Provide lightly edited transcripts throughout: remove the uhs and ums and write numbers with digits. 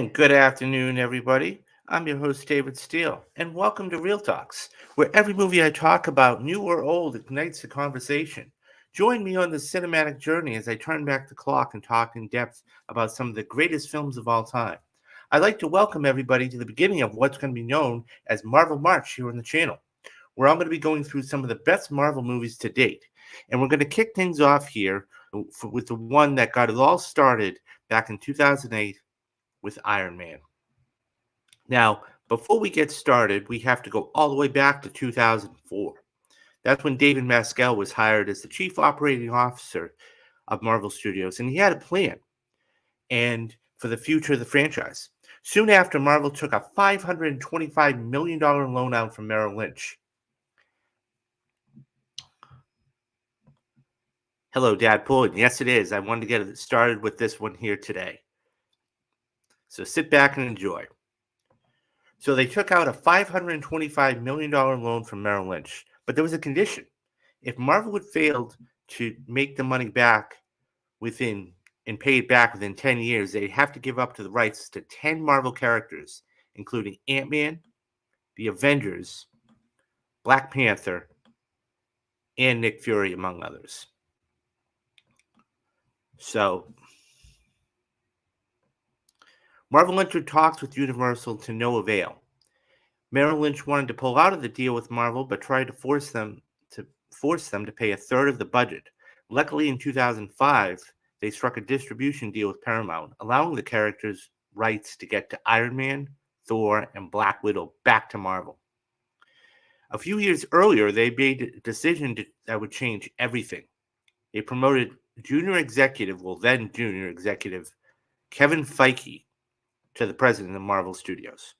And good afternoon, everybody. I'm your host, David Steele, and welcome to Real Talks, where every movie I talk about, new or old, ignites a conversation. Join me on this cinematic journey as I turn back the clock and talk in depth about some of the greatest films of all time. I'd like to welcome everybody to the beginning of what's going to be known as Marvel March here on the channel, where I'm going to be going through some of the best Marvel movies to date. And we're going to kick things off here with the one that got it all started back in 2008 with Iron Man. Now, before we get started, we have to go all the way back to 2004. That's when David Maskell was hired as the chief operating officer of Marvel Studios, and he had a plan and for the future of the franchise. Soon after, Marvel took a $525 million loan out from Merrill Lynch. Hello, Dad Pullen. Yes, it is. I wanted to get it started with this one here today. So sit back and enjoy. So they took out a $525 million loan from Merrill Lynch, but there was a condition. If Marvel had failed to make the money back within and pay it back within 10 years, they'd have to give up to the rights to 10 Marvel characters, including Ant-Man, the Avengers, Black Panther, and Nick Fury, among others. So Marvel entered talks with Universal to no avail. Merrill Lynch wanted to pull out of the deal with Marvel, but tried to force them to pay a third of the budget. Luckily, in 2005, they struck a distribution deal with Paramount, allowing the characters' rights to get to Iron Man, Thor, and Black Widow back to Marvel. A few years earlier, they made a decision that would change everything. They promoted then junior executive, Kevin Feige to the president of Marvel Studios.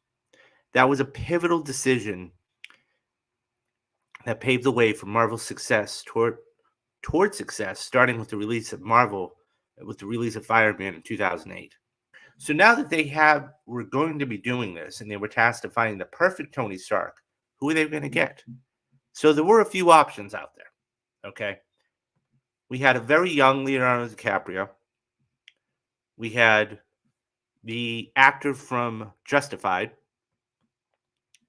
That was a pivotal decision that paved the way for Marvel's success toward success, starting with the release of Iron Man in 2008. So now that were going to be doing this, and they were tasked with finding the perfect Tony Stark, who are they going to get? So there were a few options out there. Okay, we had a very young Leonardo DiCaprio. We had the actor from Justified.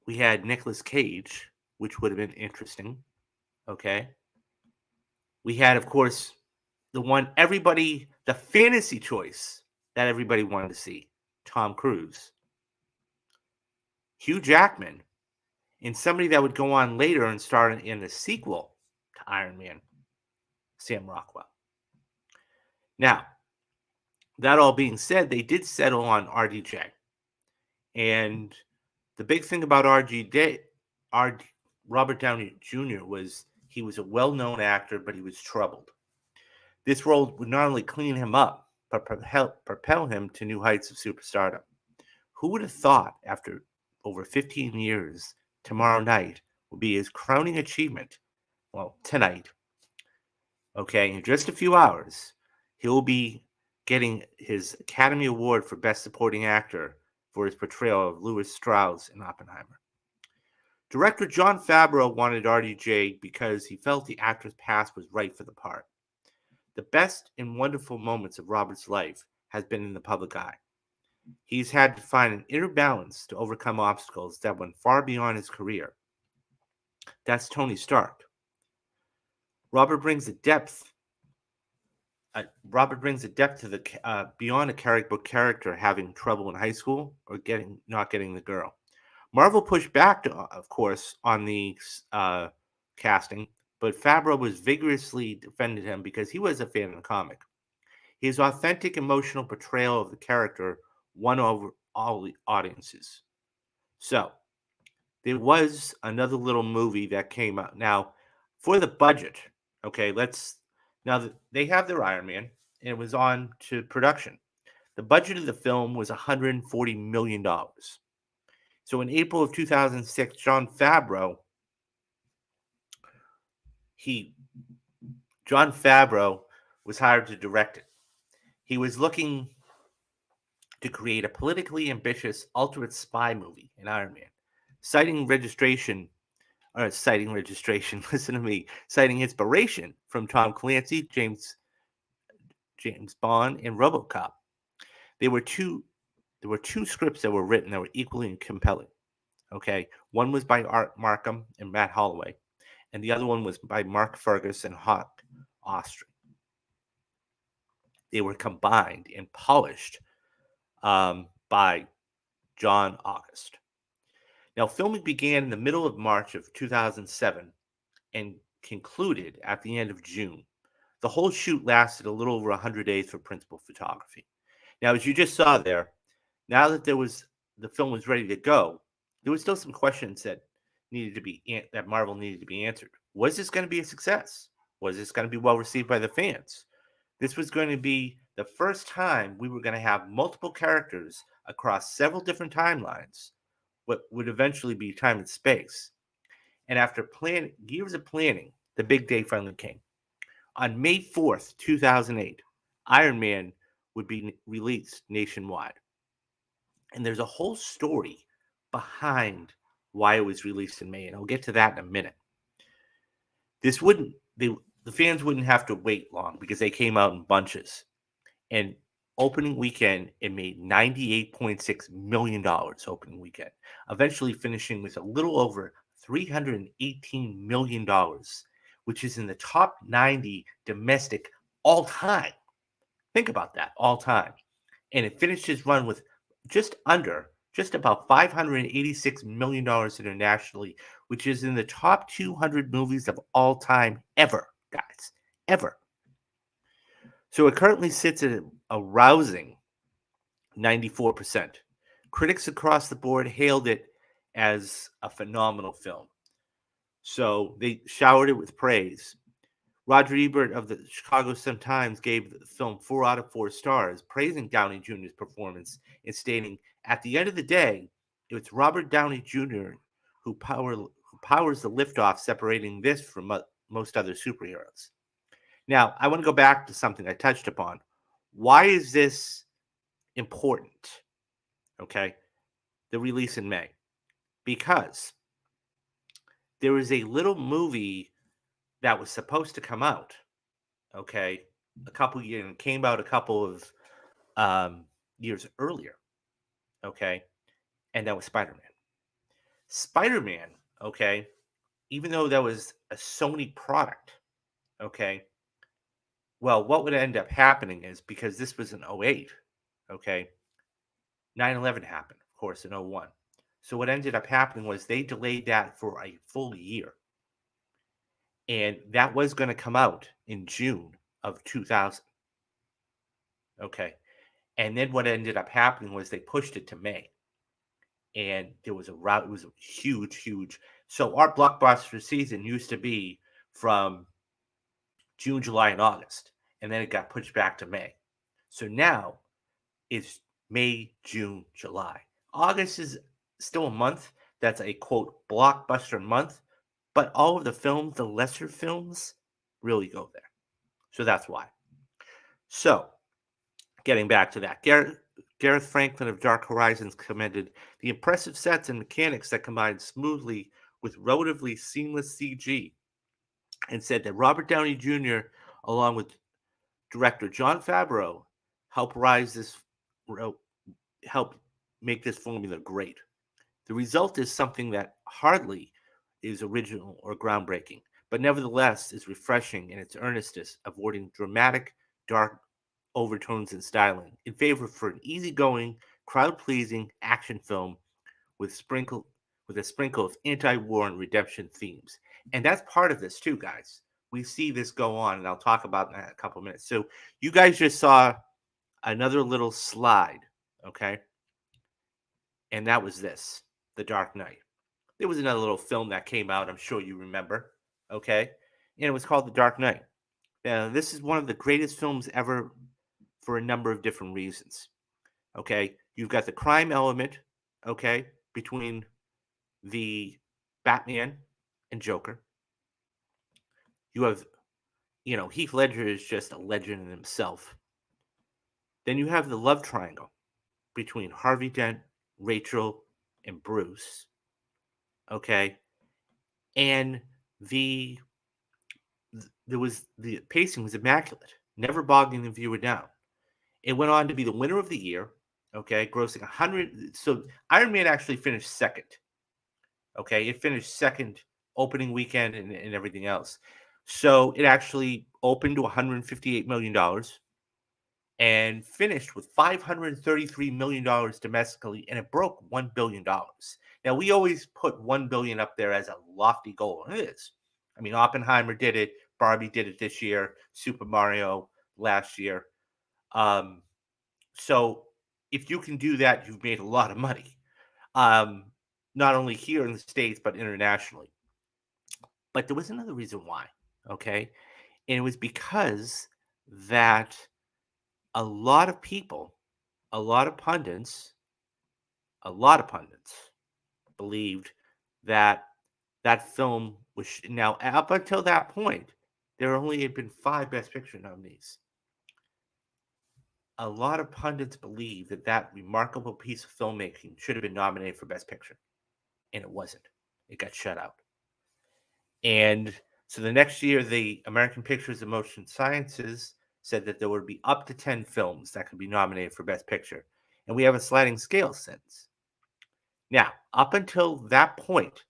We had Nicolas Cage, which would have been interesting. Okay. We had, of course, the fantasy choice that everybody wanted to see, Tom Cruise. Hugh Jackman, and somebody that would go on later and star in the sequel to Iron Man, Sam Rockwell. Now, that all being said, they did settle on RDJ. And the big thing about Robert Downey Jr. was he was a well-known actor, but he was troubled. This role would not only clean him up, but propel him to new heights of superstardom. Who would have thought, after over 15 years, tomorrow night will be his crowning achievement? Well, tonight. Okay, in just a few hours, he'll be getting his Academy Award for Best Supporting Actor for his portrayal of Louis Strauss in Oppenheimer. Director Jon Favreau wanted RDJ because he felt the actor's past was right for the part. The best and wonderful moments of Robert's life has been in the public eye. He's had to find an inner balance to overcome obstacles that went far beyond his career. That's Tony Stark. Robert brings a depth to the beyond a comic book character having trouble in high school or not getting the girl. Marvel pushed back, of course, on the casting, but Favreau was vigorously defended him because he was a fan of the comic. His authentic, emotional portrayal of the character won over all the audiences. So, there was another little movie that came out. Now, for the budget, okay, they have their Iron Man, and it was on to production. The budget of the film was $140 million. So in April of 2006, Jon Favreau was hired to direct it. He was looking to create a politically ambitious ultimate spy movie in Iron Man, citing inspiration from Tom Clancy, James Bond, and RoboCop. There were two there were two scripts that were written that were equally compelling. Okay, one was by Art Markham and Matt Holloway, and the other one was by Mark Fergus and Hawk Ostry. They were combined and polished by John August. Now, filming began in the middle of March of 2007 and concluded at the end of June. The whole shoot lasted a little over 100 days for principal photography. Now, as you just saw there, now that the film was ready to go, there was still some questions that Marvel needed to be answered. Was this going to be a success? Was this going to be well received by the fans? This was going to be the first time we were going to have multiple characters across several different timelines, what would eventually be time and space. And after years of planning, the big day finally came. On May 4th, 2008, Iron Man would be released nationwide. And there's a whole story behind why it was released in May, and I'll get to that in a minute. The fans wouldn't have to wait long because they came out in bunches. And opening weekend, it made $98.6 million opening weekend, eventually finishing with a little over $318 million, which is in the top 90 domestic all time. Think about that, all time. And it finished its run with just about $586 million internationally, which is in the top 200 movies of all time ever, guys, ever. So it currently sits at a rousing 94%. Critics across the board hailed it as a phenomenal film. So they showered it with praise. Roger Ebert of the Chicago Sun-Times gave the film 4 out of 4 stars, praising Downey Jr.'s performance and stating, "At the end of the day, it's Robert Downey Jr. who powers the liftoff, separating this from most other superheroes." Now, I want to go back to something I touched upon. Why is this important? Okay, the release in May. Because there is a little movie that was supposed to come out, okay, came out a couple of years earlier, okay, and that was Spider-Man. Spider-Man, okay, even though that was a Sony product, okay, well, what would end up happening is, because this was in 08, okay, 9/11 happened, of course, in 01. So what ended up happening was they delayed that for a full year. And that was going to come out in June of 2000. Okay. And then what ended up happening was they pushed it to May. And there was a route. It was huge, huge. So our blockbuster season used to be from June, July, and August. And then it got pushed back to May. So now it's May, June, July. August is still a month. That's a quote blockbuster month. But all of the films, the lesser films, really go there. So that's why. So, getting back to that, Gareth Franklin of Dark Horizons commended the impressive sets and mechanics that combined smoothly with relatively seamless CG, and said that Robert Downey Jr., along with director Jon Favreau, helped make this formula great. The result is something that hardly is original or groundbreaking, but nevertheless is refreshing in its earnestness, avoiding dramatic, dark overtones and styling, in favor for an easygoing, crowd-pleasing action film with a sprinkle of anti-war and redemption themes. And that's part of this too, guys. We see this go on, and I'll talk about that in a couple of minutes. So you guys just saw another little slide, okay? And that was this, The Dark Knight. There was another little film that came out, I'm sure you remember, okay? And it was called The Dark Knight. Now, this is one of the greatest films ever for a number of different reasons, okay? You've got the crime element, okay, between the Batman and Joker. You have, Heath Ledger is just a legend in himself. Then you have the love triangle between Harvey Dent, Rachel, and Bruce, okay? And the pacing was immaculate, never bogging the viewer down. It went on to be the winner of the year, Okay, grossing 100. So Iron Man actually finished second. Okay, it finished second opening weekend and everything else. So it actually opened to $158 million and finished with $533 million domestically, and it broke $1 billion. Now, we always put $1 billion up there as a lofty goal, and it is. I mean, Oppenheimer did it, Barbie did it this year, Super Mario last year. Um, so if you can do that, you've made a lot of money, um, not only here in the States, but internationally. But there was another reason why, okay? And it was because that a lot of people, a lot of pundits, a lot of pundits believed that that film was now up until that point, there only had been 5 Best Picture nominees. A lot of pundits believed that that remarkable piece of filmmaking should have been nominated for Best Picture, and it wasn't. It got shut out. And so the next year, the American Pictures of Motion Sciences said that there would be up to 10 films that could be nominated for Best Picture. And we have a sliding scale since. Now, up until that point,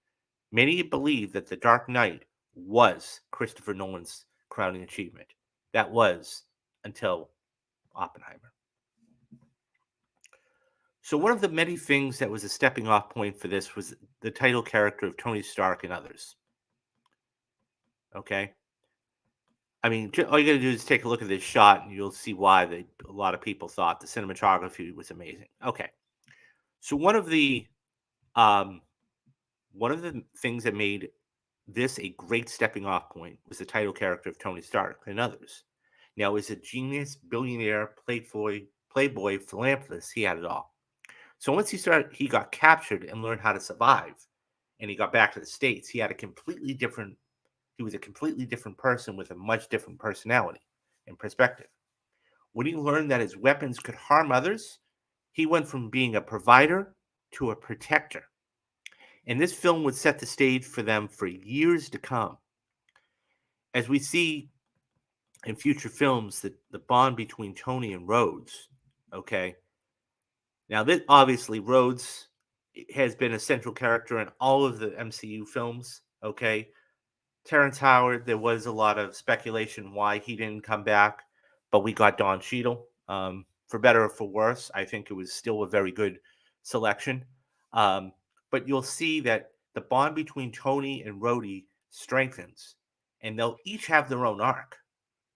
many believed that The Dark Knight was Christopher Nolan's crowning achievement. That was until Oppenheimer. So, one of the many things that was a stepping off point for this was the title character of Tony Stark and others. Okay. I mean, all you got to do is take a look at this shot, and you'll see why a lot of people thought the cinematography was amazing. Okay, so um, one of the things that made this a great stepping off point was the title character of Tony Stark and others. Now, as a genius, billionaire, playboy, philanthropist, he had it all. So once he got captured and learned how to survive, and he got back to the States. He was a completely different person with a much different personality and perspective. When he learned that his weapons could harm others, he went from being a provider to a protector. And this film would set the stage for them for years to come. As we see in future films, the bond between Tony and Rhodes, okay? Now, this obviously, Rhodes has been a central character in all of the MCU films, okay? Terrence Howard, there was a lot of speculation why he didn't come back, but we got Don Cheadle. For better or for worse, I think it was still a very good selection. But you'll see that the bond between Tony and Rhodey strengthens, and they'll each have their own arc.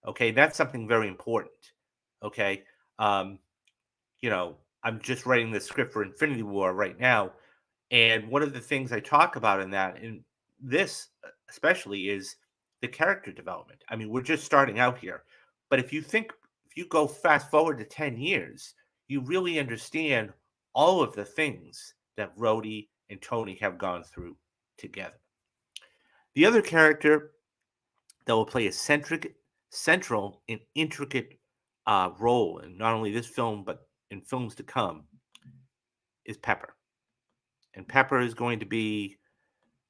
Okay, that's something very important. Okay, um, I'm just writing the script for Infinity War right now, and one of the things I talk about in that, in this especially, is the character development. I mean, we're just starting out here, but if you go fast forward to 10 years, you really understand all of the things that Rhodey and Tony have gone through together. The other character that will play a central and intricate role in not only this film but in films to come is Pepper. And Pepper is going to be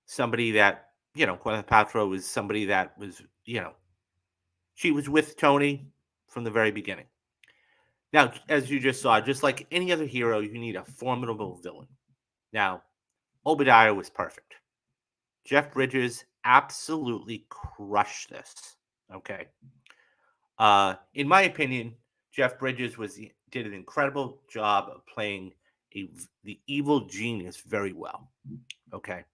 somebody that, Gwyneth Paltrow is somebody that was, she was with Tony from the very beginning. Now, as you just saw, just like any other hero, you need a formidable villain. Now, Obadiah was perfect. Jeff Bridges absolutely crushed this. Okay. In my opinion, Jeff Bridges did an incredible job of playing the evil genius very well. Okay.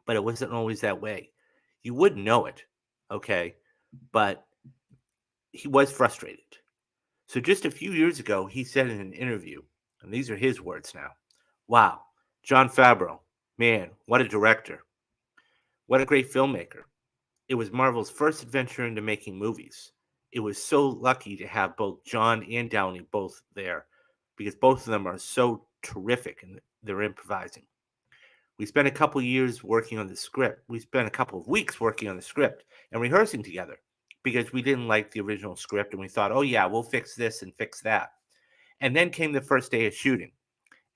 But it wasn't always that way. You wouldn't know it. Okay. But he was frustrated. So just a few years ago, he said in an interview, and these are his words now: "Wow, Jon Favreau, man, what a director. What a great filmmaker. It was Marvel's first adventure into making movies. It was so lucky to have both John and Downey both there, because both of them are so terrific and they're improvising. We spent a couple of years working on the script. We spent a couple of weeks working on the script and rehearsing together because we didn't like the original script and we thought, oh yeah, we'll fix this and fix that. And then came the first day of shooting,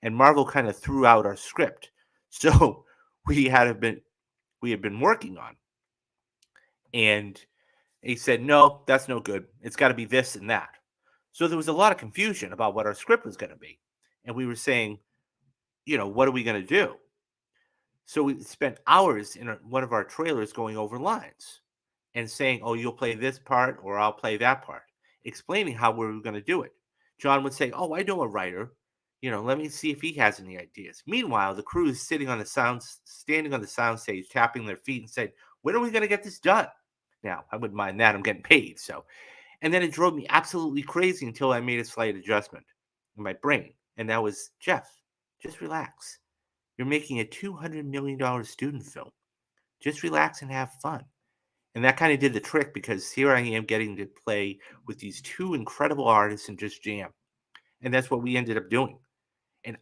and Marvel kind of threw out our script. So we had been working on. And he said, no, that's no good. It's got to be this and that. So there was a lot of confusion about what our script was going to be. and we were saying, what are we going to do? So we spent hours in one of our trailers going over lines and saying, "Oh, you'll play this part, or I'll play that part," explaining how we were going to do it. John would say, "Oh, I know a writer. Let me see if he has any ideas." Meanwhile, the crew is standing on the sound stage, tapping their feet and saying, "When are we going to get this done?" Now, I wouldn't mind that. I'm getting paid, so. And then it drove me absolutely crazy until I made a slight adjustment in my brain, and that was, Jeff, just relax. You're making a $200 million student film. Just relax and have fun. And that kind of did the trick, because here I am getting to play with these two incredible artists and just jam. And that's what we ended up doing. And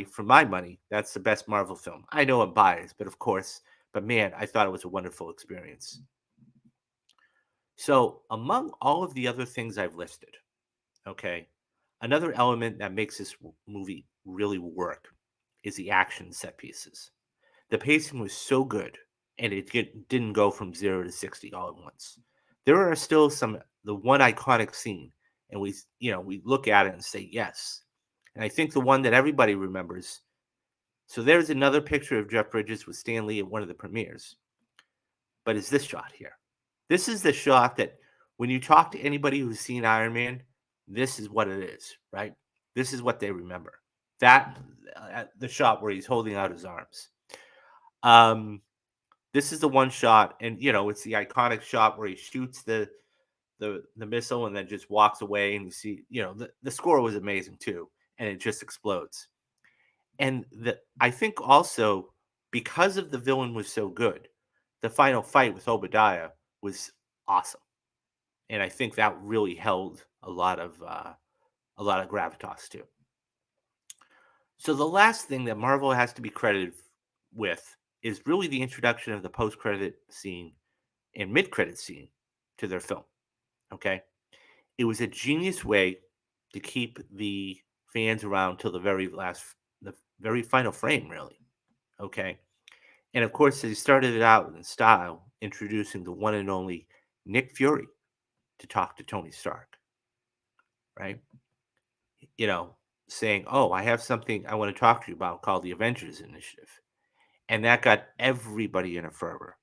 for my money, that's the best Marvel film. I know I'm biased, but man, I thought it was a wonderful experience. So, among all of the other things I've listed, okay, another element that makes this movie really work is the action set pieces. The pacing was so good, and it didn't go from 0 to 60 all at once. There are still the one iconic scene, and we look at it and say yes. And I think the one that everybody remembers. So there's another picture of Jeff Bridges with Stan Lee at one of the premieres. But it's this shot here. This is the shot that when you talk to anybody who's seen Iron Man, this is what it is, right? This is what they remember. The shot where he's holding out his arms. This is the one shot, and it's the iconic shot where he shoots the missile and then just walks away, and you see, the score was amazing too, and it just explodes. And I think also, because of the villain was so good, the final fight with Obadiah was awesome, and I think that really held a lot of gravitas too. So the last thing that Marvel has to be credited with is really the introduction of the post-credit scene and mid-credit scene to their film. Okay, it was a genius way to keep the fans around till the very final frame, really. Okay, and of course they started it out in style, introducing the one and only Nick Fury to talk to Tony Stark. Right, saying, "Oh, I have something I want to talk to you about called the Avengers Initiative," and that got everybody in a fervor,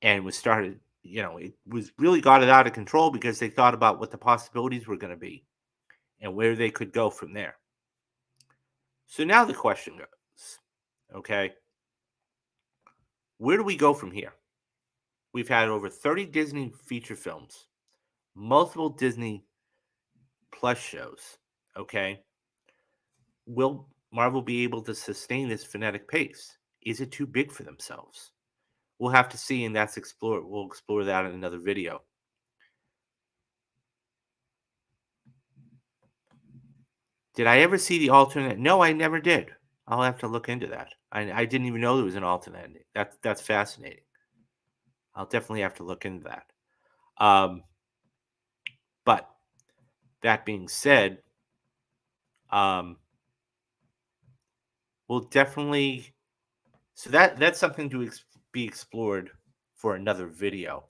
and it was really got it out of control, because they thought about what the possibilities were going to be and where they could go from there. So now the question goes, okay, where do we go from here? We've had over 30 Disney feature films, multiple Disney Plus shows, okay? Will Marvel be able to sustain this frenetic pace? Is it too big for themselves? We'll have to see, and we'll explore that in another video. Did I ever see the alternate? No, I never did. I'll have to look into that. I didn't even know there was an alternate ending. That's fascinating. I'll definitely have to look into that. But that being said, we'll definitely. So that's something to be explored for another video.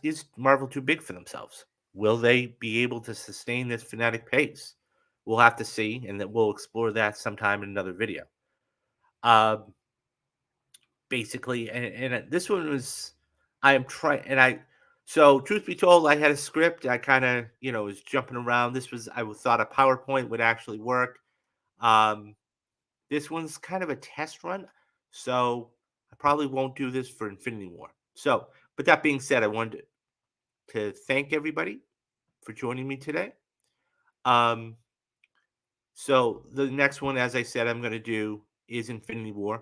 Is Marvel too big for themselves? Will they be able to sustain this frenetic pace? We'll have to see, and that we'll explore that sometime in another video. Basically, and this one was, I am trying, and so truth be told, I had a script. I kind of, was jumping around. I thought a PowerPoint would actually work. This one's kind of a test run, so I probably won't do this for Infinity War. So, but that being said, I wanted to thank everybody for joining me today. So the next one, as I said, I'm going to do is Infinity War.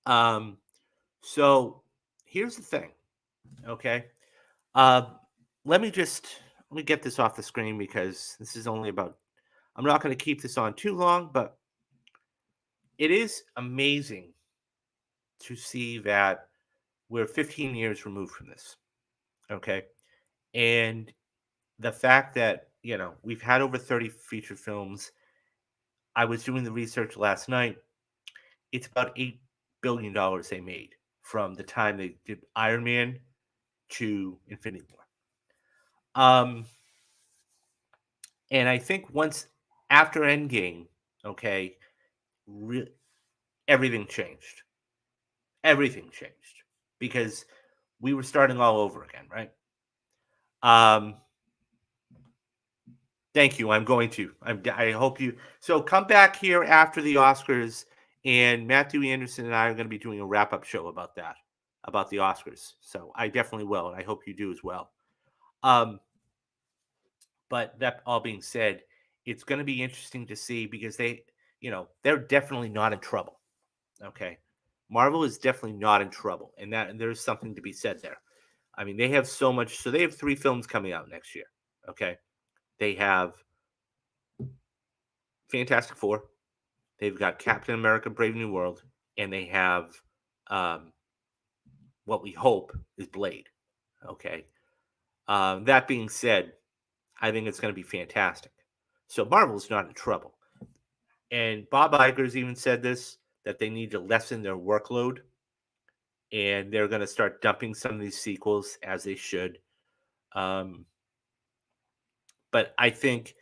So here's the thing, okay? Let me get this off the screen, because this is only about. I'm not going to keep this on too long, but it is amazing to see that we're 15 years removed from this, okay? And the fact that, we've had over 30 feature films. I was doing the research last night. It's about $8 billion they made from the time they did Iron Man to Infinity War. And I think once after Endgame, okay, everything changed. Everything changed because we were starting all over again, right? Um, Thank you. I'm going to. I hope you. So come back here after the Oscars, and Matthew Anderson and I are going to be doing a wrap up show about that, about the Oscars. So I definitely will, and I hope you do as well. Um, but that all being said, it's going to be interesting to see because they're definitely not in trouble. Okay, Marvel is definitely not in trouble, and there's something to be said there. I mean, they have so much. So they have 3 films coming out next year. Okay, they have Fantastic Four. They've got Captain America: Brave New World, and they have um, what we hope is Blade. Okay. That being said, I think it's going to be fantastic. So Marvel's not in trouble, and Bob Iger's even said this that they need to lessen their workload, and they're going to start dumping some of these sequels as they should. Um, but I think,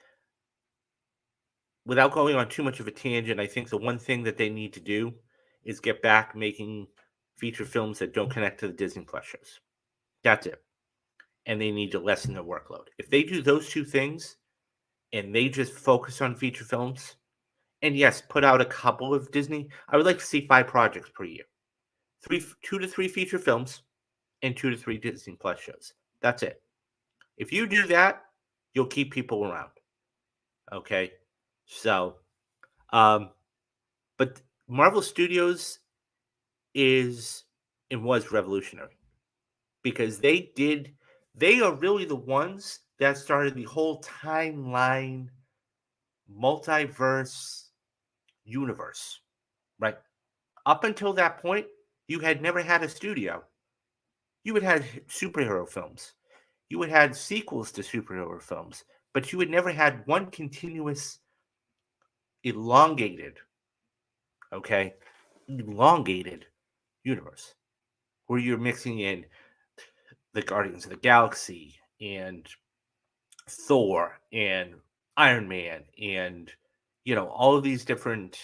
without going on too much of a tangent, I think the one thing that they need to do is get back making feature films that don't connect to the Disney Plus shows. That's it. And they need to lessen their workload. If they do those 2 things and they just focus on feature films, and yes, put out a couple of Disney, I would like to see 5 projects per year. 2 to 3 feature films and 2 to 3 Disney Plus shows. That's it. If you do that, you'll keep people around. Okay? So, um, but Marvel Studios is and was revolutionary because they are really the ones that started the whole timeline multiverse universe, right? Up until that point, you had never had a studio. You had had superhero films. You had had sequels to superhero films, but you had never had one continuous elongated, okay, elongated universe where you're mixing in the Guardians of the Galaxy and Thor and Iron Man and all of these different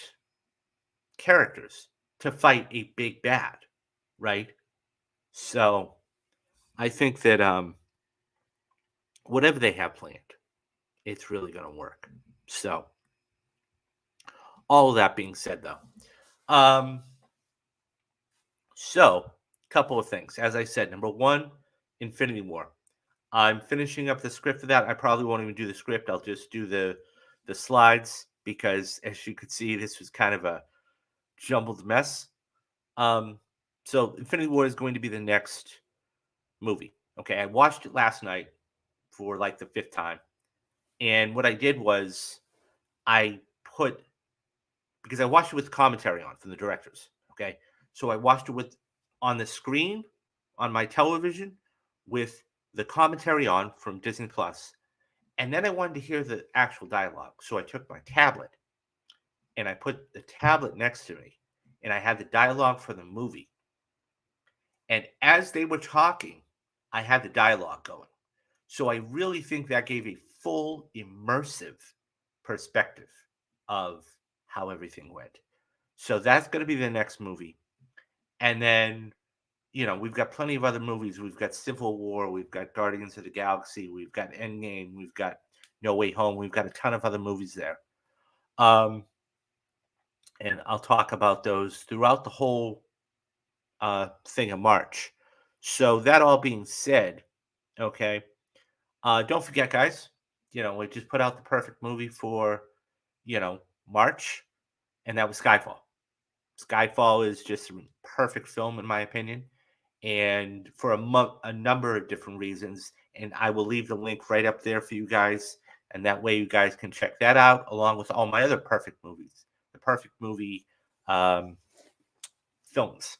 characters to fight a big bad, right? So I think that whatever they have planned, it's really going to work. So all of that being said, though, um, so a couple of things. As I said, number one, Infinity War. I'm finishing up the script for that. I probably won't even do the script. I'll just do the slides because, as you could see, this was kind of a jumbled mess. Um, so Infinity War is going to be the next movie. Okay, I watched it last night for like the 5th time, and what I did was I put because I watched it with commentary on from the directors. Okay, so I watched it with on the screen on my television with the commentary on from Disney Plus, and then I wanted to hear the actual dialogue. So I took my tablet and I put the tablet next to me, and I had the dialogue for the movie. And as they were talking, I had the dialogue going. So I really think that gave a full immersive perspective of how everything went. So that's going to be the next movie. And then, we've got plenty of other movies. We've got Civil War, we've got Guardians of the Galaxy, we've got Endgame, we've got No Way Home, we've got a ton of other movies there. And I'll talk about those throughout the whole thing of March. So that all being said, okay, don't forget, guys. We just put out the perfect movie for March, and that was Skyfall. Skyfall is just a perfect film in my opinion, and for a number of different reasons. And I will leave the link right up there for you guys, and that way you guys can check that out along with all my other perfect movies, the perfect movie um, films.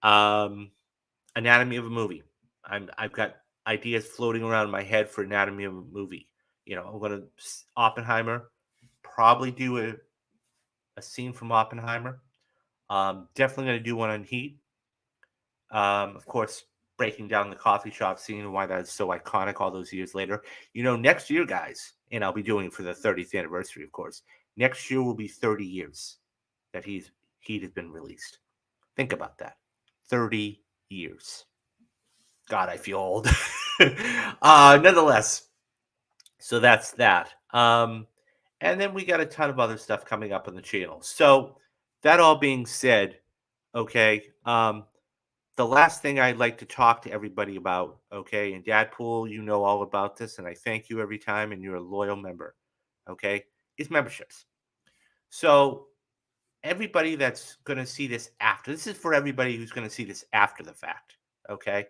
Anatomy of a movie. I've got ideas floating around in my head for Anatomy of a movie. I'm gonna Oppenheimer, probably do a scene from Oppenheimer. Definitely gonna do one on Heat. Of course, breaking down the coffee shop scene and why that's so iconic all those years later. Next year, guys, and I'll be doing it for the 30th anniversary, of course. Next year will be 30 years that Heat has been released. Think about that. 30 years. God, I feel old. Nonetheless, so that's that. And then we got a ton of other stuff coming up on the channel. So that all being said, okay, the last thing I'd like to talk to everybody about, okay, and Dadpool, you know all about this, and I thank you every time, and you're a loyal member, okay, is memberships. So everybody that's going to see this after, this is for everybody who's going to see this after the fact, okay?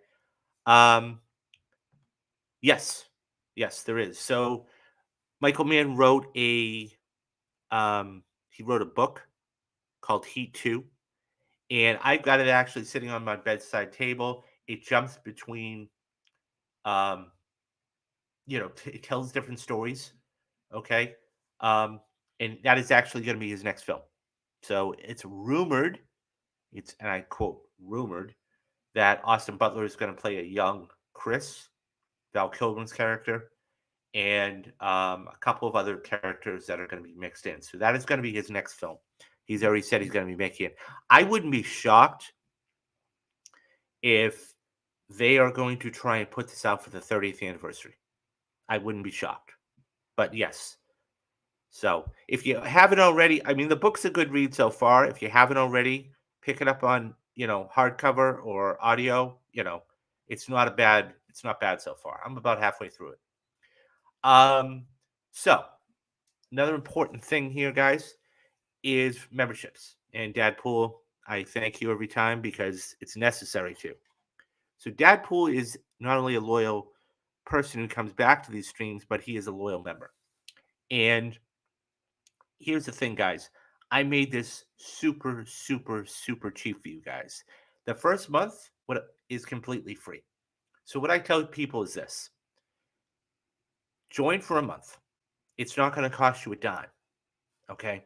Yes, there is. So Michael Mann wrote he wrote a book called Heat 2, and I've got it actually sitting on my bedside table. It jumps between, it tells different stories, okay? And that is actually going to be his next film. So it's rumored, and I quote, rumored, that Austin Butler is going to play a young Chris, Val Kilmer's character, and a couple of other characters that are going to be mixed in. So that is going to be his next film. He's already said he's going to be making it. I wouldn't be shocked if they are going to try and put this out for the 30th anniversary. I wouldn't be shocked. But yes. So if you haven't already, I mean, the book's a good read so far. If you haven't already, pick it up on, hardcover or audio. It's not bad so far. I'm about halfway through it. So another important thing here, guys, is memberships. And Dadpool, I thank you every time because it's necessary to. So Dadpool is not only a loyal person who comes back to these streams, but he is a loyal member. And here's the thing, guys. I made this super, super, super cheap for you guys. The first month is completely free. So what I tell people is this. Join for a month. It's not going to cost you a dime. Okay?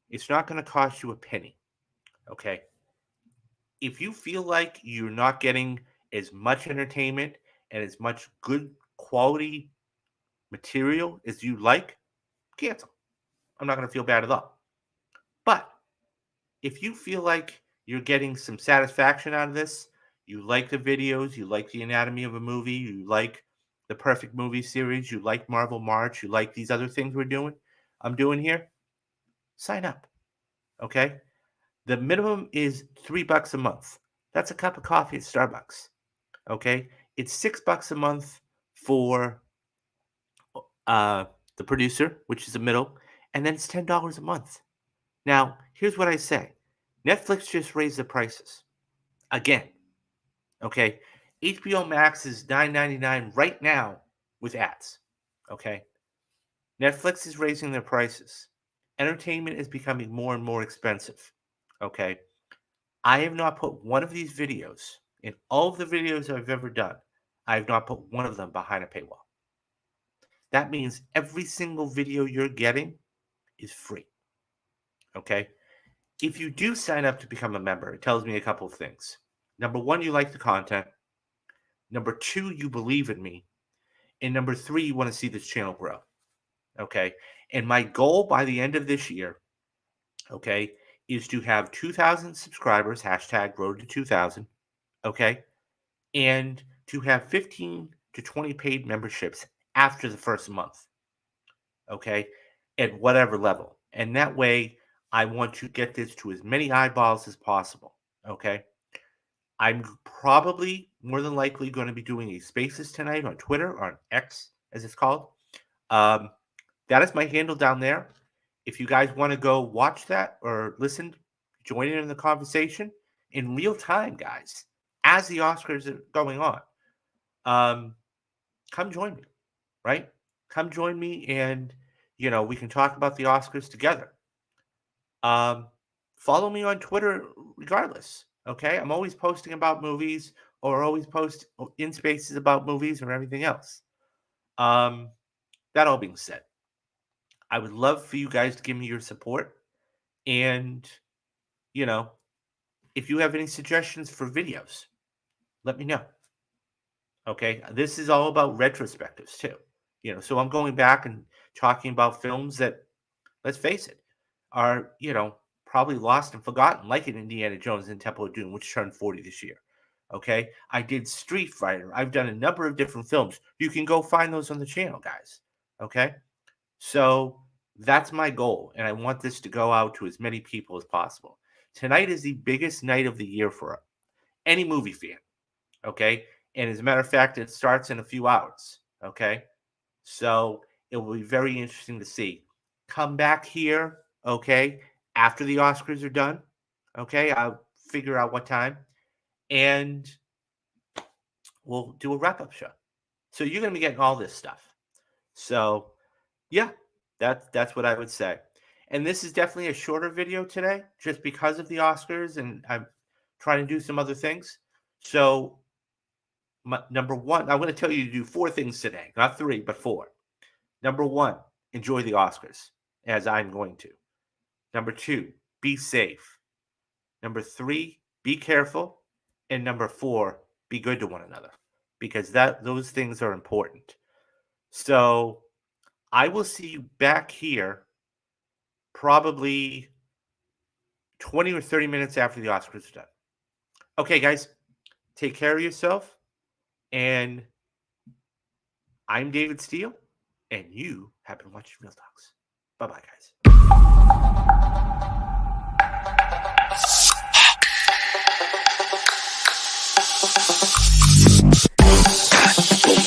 It's not going to cost you a penny. Okay? If you feel like you're not getting as much entertainment and as much good quality material as you like, cancel. I'm not going to feel bad at all. But if you feel like you're getting some satisfaction out of this, you like the videos, you like the anatomy of a movie, you like the Perfect Movie series, you like Marvel March, you like these other things I'm doing here, sign up. Okay? The minimum is $3 a month. That's a cup of coffee at Starbucks. Okay? It's $6 a month for the producer, which is the middle, and then it's $10 a month. Now, here's what I say. Netflix just raised the prices. Again. Okay? HBO Max is $9.99 right now with ads. Okay? Netflix is raising their prices. Entertainment is becoming more and more expensive. Okay? I have not put one of these videos, in all of the videos I've ever done, I have not put one of them behind a paywall. That means every single video you're getting is free. Okay? If you do sign up to become a member, it tells me a couple of things. Number one, you like the content. Number two, you believe in me. And number three, you want to see this channel grow. Okay? And my goal by the end of this year, okay, is to have 2,000 subscribers, hashtag road to 2,000, okay? And to have 15 to 20 paid memberships after the first month, okay? At whatever level. And that way, I want to get this to as many eyeballs as possible, okay? I'm probably more than likely going to be doing a Spaces tonight on Twitter, or on X, as it's called. That is my handle down there. If you guys want to go watch that or listen, join in the conversation in real time, guys, as the Oscars are going on. Come join me, right? Come join me, and we can talk about the Oscars together. Follow me on Twitter regardless. Okay, I'm always posting about movies, or always post in Spaces about movies or everything else. That all being said, I would love for you guys to give me your support. And, if you have any suggestions for videos, let me know. Okay, this is all about retrospectives too. So I'm going back and talking about films that, let's face it, are probably lost and forgotten, like in Indiana Jones and Temple of Doom, which turned 40 this year. Okay, I did Street Fighter. I've done a number of different films. You can go find those on the channel, guys. Okay, so that's my goal, and I want this to go out to as many people as possible. Tonight is the biggest night of the year for any movie fan. Okay, and as a matter of fact, it starts in a few hours. Okay, so it will be very interesting to see. Come back here, okay, after the Oscars are done. Okay, I'll figure out what time, and we'll do a wrap up show. So you're gonna be getting all this stuff. So yeah, that's what I would say. And this is definitely a shorter video today, just because of the Oscars, and I'm trying to do some other things. So number one, I'm going to tell you to do 4 things today, not 3, but 4. Number one, enjoy the Oscars, as I'm going to. Number 2, be safe. Number 3, be careful. And number 4, be good to one another, because those things are important. So I will see you back here probably 20 or 30 minutes after the Oscars are done. Okay, guys, take care of yourself. And I'm David Steele, and you have been watching Real Talks. Bye-bye, guys.